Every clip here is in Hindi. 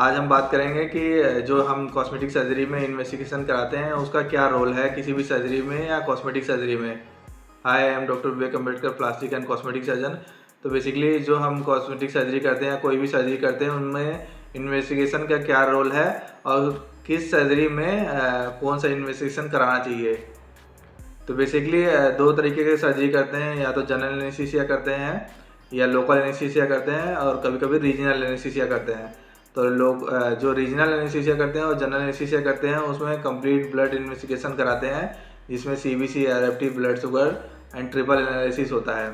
आज हम बात करेंगे कि जो हम कॉस्मेटिक सर्जरी में इन्वेस्टिगेशन कराते हैं उसका क्या रोल है किसी भी सर्जरी में या कॉस्मेटिक सर्जरी में। Hi, I am doctor Vivek Ambedkar, plastic and cosmetic surgeon. तो बेसिकली जो हम कॉस्मेटिक सर्जरी करते हैं या कोई भी सर्जरी करते हैं उनमें इन्वेस्टिगेशन का क्या रोल है और किस सर्जरी में कौन सा इन्वेस्टिगेशन कराना चाहिए। तो बेसिकली दो तरीके के सर्जरी करते हैं, या तो जनरल एनेस्थीसिया करते हैं या लोकल एनेस्थीसिया करते हैं और कभी कभी रीजनल एनेस्थीसिया करते हैं। तो लोग जो रीजनल एनेस्थीसिया करते हैं और जनरल एनेस्थीसिया करते हैं उसमें कंप्लीट ब्लड इन्वेस्टिगेशन कराते हैं, जिसमें CBC, RFT, blood sugar and triple analysis होता है।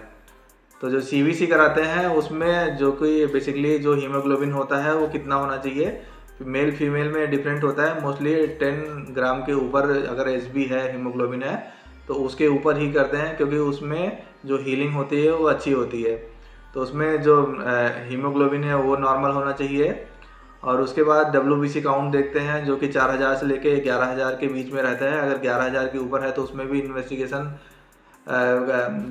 तो जो CBC कराते हैं उसमें जो कि बेसिकली जो हीमोग्लोबिन होता है वो कितना होना चाहिए, मेल फीमेल में डिफरेंट होता है। मोस्टली 10 ग्राम के ऊपर अगर HB है, हीमोग्लोबिन है, तो उसके ऊपर ही करते हैं, क्योंकि उसमें जो हीलिंग होती है वो अच्छी होती है। तो उसमें जो हीमोग्लोबिन है वो नॉर्मल होना चाहिए। और उसके बाद WBC काउंट देखते हैं, जो कि 4000 से लेके 11000 के बीच में रहता है। अगर 11000 के ऊपर है तो उसमें भी इन्वेस्टिगेशन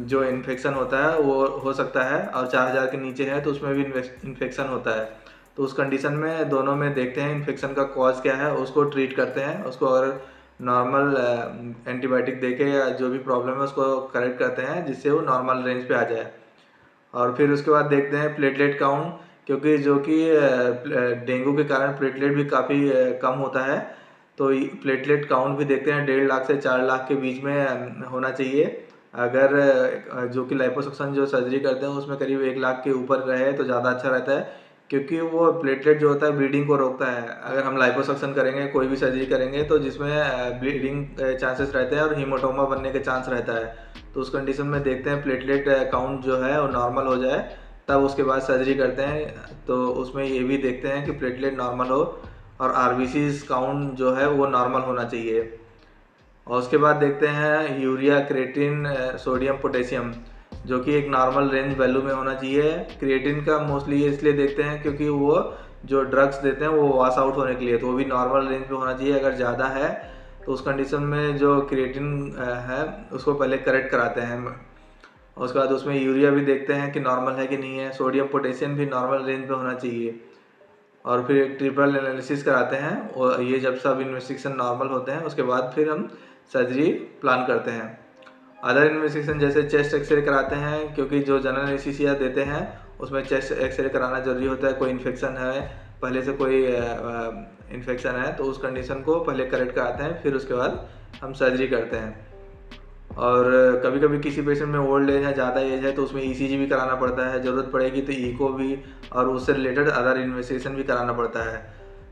जो इन्फेक्शन होता है वो हो सकता है, और 4000 के नीचे है तो उसमें भी इन्फेक्शन होता है। तो उस कंडीशन में दोनों में देखते हैं इन्फेक्शन का कॉज क्या है, उसको ट्रीट करते हैं। उसको अगर नॉर्मल एंटीबायोटिक देके या जो भी प्रॉब्लम है उसको करेक्ट करते हैं, जिससे वो नॉर्मल रेंज पे आ जाए। और फिर उसके बाद देखते हैं प्लेटलेट काउंट, क्योंकि जो कि डेंगू के कारण प्लेटलेट भी काफ़ी कम होता है। तो प्लेटलेट काउंट भी देखते हैं, 1.5 लाख से 4 लाख के बीच में होना चाहिए। अगर जो कि लाइपोसक्शन जो सर्जरी करते हैं उसमें करीब 1 लाख के ऊपर रहे तो ज़्यादा अच्छा रहता है, क्योंकि वो प्लेटलेट जो होता है ब्लीडिंग को रोकता है। अगर हम लाइपोसक्शन करेंगे, कोई भी सर्जरी करेंगे, तो जिसमें ब्लीडिंग चांसेस रहते हैं और हीमोटोमा बनने के चांस रहता है। तो उस कंडीशन में देखते हैं प्लेटलेट काउंट जो है वो नॉर्मल हो जाए, तब उसके बाद सर्जरी करते हैं। तो उसमें ये भी देखते हैं कि प्लेटलेट नॉर्मल हो और RBCs काउंट जो है वो नॉर्मल होना चाहिए। और उसके बाद देखते हैं यूरिया, क्रिएटिन, सोडियम, पोटेशियम, जो कि एक नॉर्मल रेंज वैल्यू में होना चाहिए। क्रिएटिन का मोस्टली ये इसलिए देखते हैं क्योंकि वो जो ड्रग्स देते हैं वो वॉश आउट होने के लिए, तो वो भी नॉर्मल रेंज में होना चाहिए। अगर ज़्यादा है तो उस कंडीशन में जो क्रिएटिन है उसको पहले करेक्ट कराते हैं। और उसके बाद उसमें यूरिया भी देखते हैं कि नॉर्मल है कि नहीं है। सोडियम, पोटेशियम भी नॉर्मल रेंज में होना चाहिए। और फिर एक ट्रिपल एनालिसिस कराते हैं, और ये जब सब इन्वेस्टिगेशन नॉर्मल होते हैं उसके बाद फिर हम सर्जरी प्लान करते हैं। अदर इन्वेस्टिगेशन जैसे चेस्ट एक्सरे कराते हैं, क्योंकि जो जनरल एनेस्थीसिया देते हैं उसमें चेस्ट एक्सरे कराना जरूरी होता है। कोई इन्फेक्शन है, पहले से कोई इन्फेक्शन है, तो उस कंडीशन को पहले करेक्ट कराते हैं, फिर उसके बाद हम सर्जरी करते हैं। और कभी कभी किसी पेशेंट में ओल्ड एज है, ज़्यादा एज है, तो उसमें ECG भी कराना पड़ता है। ज़रूरत पड़ेगी तो ईको भी, और उससे रिलेटेड अदर इन्वेस्टिगेशन भी कराना पड़ता है।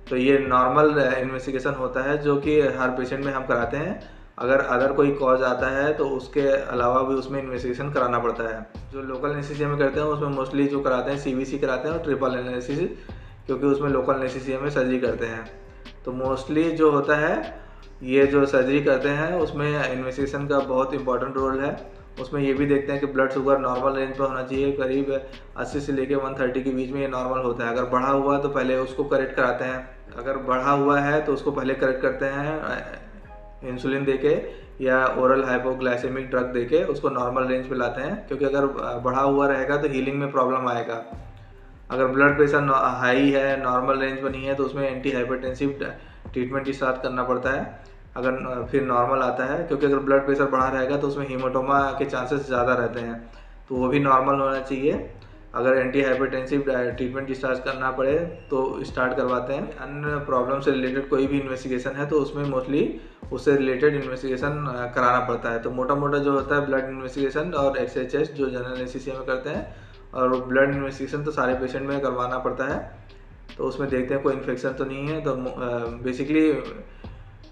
तो ये नॉर्मल इन्वेस्टिगेशन होता है जो कि हर पेशेंट में हम कराते हैं। अगर अदर कोई कॉज आता है तो उसके अलावा भी उसमें इन्वेस्टिगेशन कराना पड़ता है। जो लोकल एनेस्थीसिया में करते हैं उसमें मोस्टली जो कराते हैं CBC कराते हैं और ट्रिपल एनालिसिस, क्योंकि उसमें लोकल एनेस्थीसिया में सर्जरी करते हैं। तो मोस्टली जो होता है, ये जो सर्जरी करते हैं उसमें इन्वेस्टिगेशन का बहुत इंपॉर्टेंट रोल है। उसमें ये भी देखते हैं कि ब्लड शुगर नॉर्मल रेंज पे होना चाहिए, करीब 80 से लेके 130 के बीच में ये नॉर्मल होता है। अगर बढ़ा हुआ तो पहले उसको करेक्ट कराते हैं। अगर बढ़ा हुआ है तो उसको पहले करेक्ट करते हैं इंसुलिन देके या ओरल हाइपोग्लाइसेमिक ड्रग देके उसको नॉर्मल रेंज पे लाते हैं, क्योंकि अगर बढ़ा हुआ रहेगा तो हीलिंग में प्रॉब्लम आएगा। अगर ब्लड प्रेशर हाई है, नॉर्मल रेंज पर नहीं है, तो उसमें एंटी हाइपरटेंसिव ट्रीटमेंट स्टार्ट करना पड़ता है। अगर फिर नॉर्मल आता है, क्योंकि अगर ब्लड प्रेशर बढ़ा रहेगा तो उसमें हीमोटोमा के चांसेस ज़्यादा रहते हैं, तो वो भी नॉर्मल होना चाहिए। अगर एंटी हाइपरटेंसिव ट्रीटमेंट स्टार्ट करना पड़े तो स्टार्ट करवाते हैं। अन्य प्रॉब्लम से रिलेटेड कोई भी इन्वेस्टिगेशन है तो उसमें मोस्टली उससे रिलेटेड इन्वेस्टिगेशन कराना पड़ता है। तो मोटा मोटा जो होता है ब्लड इन्वेस्टिगेशन और एक्सरे चेस्ट जो जनरल एनेस्थीसिया में करते हैं, और ब्लड इन्वेस्टिगेशन तो सारे पेशेंट में करवाना पड़ता है। तो उसमें देखते हैं कोई इन्फेक्शन तो नहीं है। तो बेसिकली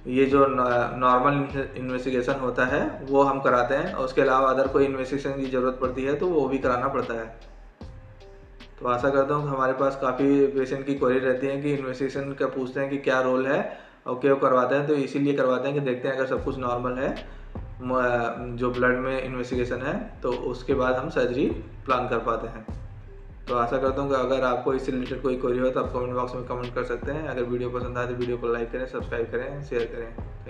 ये जो नॉर्मल इन्वेस्टिगेशन होता है वो हम कराते हैं, और उसके अलावा अदर कोई इन्वेस्टिगेशन की ज़रूरत पड़ती है तो वो भी कराना पड़ता है। तो आशा करता हूँ कि हमारे पास काफ़ी पेशेंट की क्वेरी रहती है कि इन्वेस्टिगेशन का पूछते हैं कि क्या रोल है और क्यों करवाते हैं। तो इसीलिए करवाते हैं कि देखते हैं अगर सब कुछ नॉर्मल है, जो ब्लड में इन्वेस्टिगेशन है, तो उसके बाद हम सर्जरी प्लान कर पाते हैं। तो आशा करता हूँ कि अगर आपको इससे रिलेटेड कोई क्वेरी हो तो आप कमेंट बॉक्स में कमेंट कर सकते हैं। अगर वीडियो पसंद आए तो वीडियो को लाइक करें, सब्सक्राइब करें, शेयर करें।